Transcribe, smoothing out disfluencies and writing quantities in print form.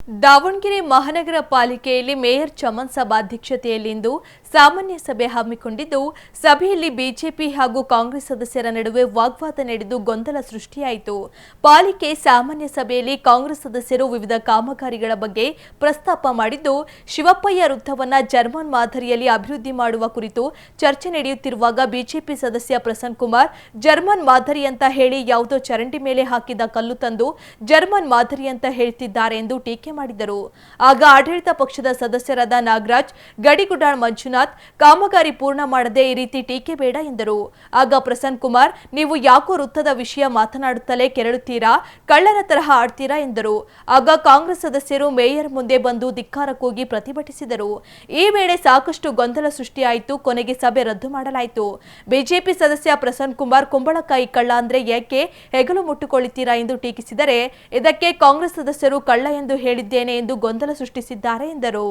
ದಾವಣಗೆರೆ ಮಹಾನಗರ ಪಾಲಿಕೆಯಲ್ಲಿ ಮೇಯರ್ ಚಮನ್ ಸಭಾಧ್ಯಕ್ಷತೆಯಲ್ಲಿಂದು ಸಾಮಾನ್ಯ ಸಭೆ ಹಮ್ಮಿಕೊಂಡಿದ್ದು, ಸಭೆಯಲ್ಲಿ ಬಿಜೆಪಿ ಹಾಗೂ ಕಾಂಗ್ರೆಸ್ ಸದಸ್ಯರ ನಡುವೆ ವಾಗ್ವಾದ ನಡೆದು ಗೊಂದಲ ಸೃಷ್ಟಿಯಾಯಿತು. ಪಾಲಿಕೆ ಸಾಮಾನ್ಯ ಸಭೆಯಲ್ಲಿ ಕಾಂಗ್ರೆಸ್ ಸದಸ್ಯರು ವಿವಿಧ ಕಾಮಗಾರಿಗಳ ಬಗ್ಗೆ ಪ್ರಸ್ತಾಪ ಮಾಡಿದ್ದು, ಶಿವಪ್ಪಯ್ಯ ವೃತ್ತವನ್ನು ಜರ್ಮನ್ ಮಾದರಿಯಲ್ಲಿ ಅಭಿವೃದ್ಧಿ ಮಾಡುವ ಕುರಿತು ಚರ್ಚೆ ನಡೆಯುತ್ತಿರುವಾಗ ಬಿಜೆಪಿ ಸದಸ್ಯ ಪ್ರಸನ್ನ ಕುಮಾರ್ ಜರ್ಮನ್ ಮಾದರಿ ಅಂತ ಹೇಳಿ ಯಾವುದೋ ಚರಂಡಿ ಮೇಲೆ ಹಾಕಿದ ಕಲ್ಲು ತಂದು ಜರ್ಮನ್ ಮಾದರಿ ಅಂತ ಹೇಳ್ತಿದ್ದಾರೆ ಎಂದು ಟೀಕೆ ಮಾಡಿದರು. ಆಗ ಆಡಳಿತ ಪಕ್ಷದ ಸದಸ್ಯರಾದ ನಾಗರಾಜ್, ಗಡಿಗುಡಾಳ್ ಮಂಜುನಾಥ್ ಕಾಮಗಾರಿ ಪೂರ್ಣ ಮಾಡದೆ ಈ ರೀತಿ ಟೀಕೆ ಬೇಡ ಎಂದರು. ಆಗ ಪ್ರಸನ್ನ ಕುಮಾರ್, ನೀವು ಯಾಕೋ ವೃತ್ತದ ವಿಷಯ ಮಾತನಾಡುತ್ತಲೇ ಕೆರಳುತ್ತೀರಾ, ಕಳ್ಳರ ತರಹ ಆಡ್ತೀರಾ ಎಂದರು. ಆಗ ಕಾಂಗ್ರೆಸ್ ಸದಸ್ಯರು ಮೇಯರ್ ಮುಂದೆ ಬಂದು ಧಿಕ್ಕಾರ ಕೂಗಿ ಪ್ರತಿಭಟಿಸಿದರು. ಈ ವೇಳೆ ಸಾಕಷ್ಟು ಗೊಂದಲ ಸೃಷ್ಟಿಯಾಯಿತು. ಕೊನೆಗೆ ಸಭೆ ರದ್ದು ಮಾಡಲಾಯಿತು. ಬಿಜೆಪಿ ಸದಸ್ಯ ಪ್ರಸನ್ನ ಕುಮಾರ್, ಕುಂಬಳಕಾಯಿ ಕಳ್ಳ ಅಂದ್ರೆ ಏಕೆ ಹೆಗಲು ಮುಟ್ಟುಕೊಳ್ಳುತ್ತೀರಾ ಎಂದು ಟೀಕಿಸಿದರೆ, ಇದಕ್ಕೆ ಕಾಂಗ್ರೆಸ್ ಸದಸ್ಯರು ಕಳ್ಳ ಎಂದು ಹೇಳಿದ್ದೇನೆ ಎಂದು ಗೊಂದಲ ಸೃಷ್ಟಿಸಿದ್ದಾರೆ ಎಂದರು.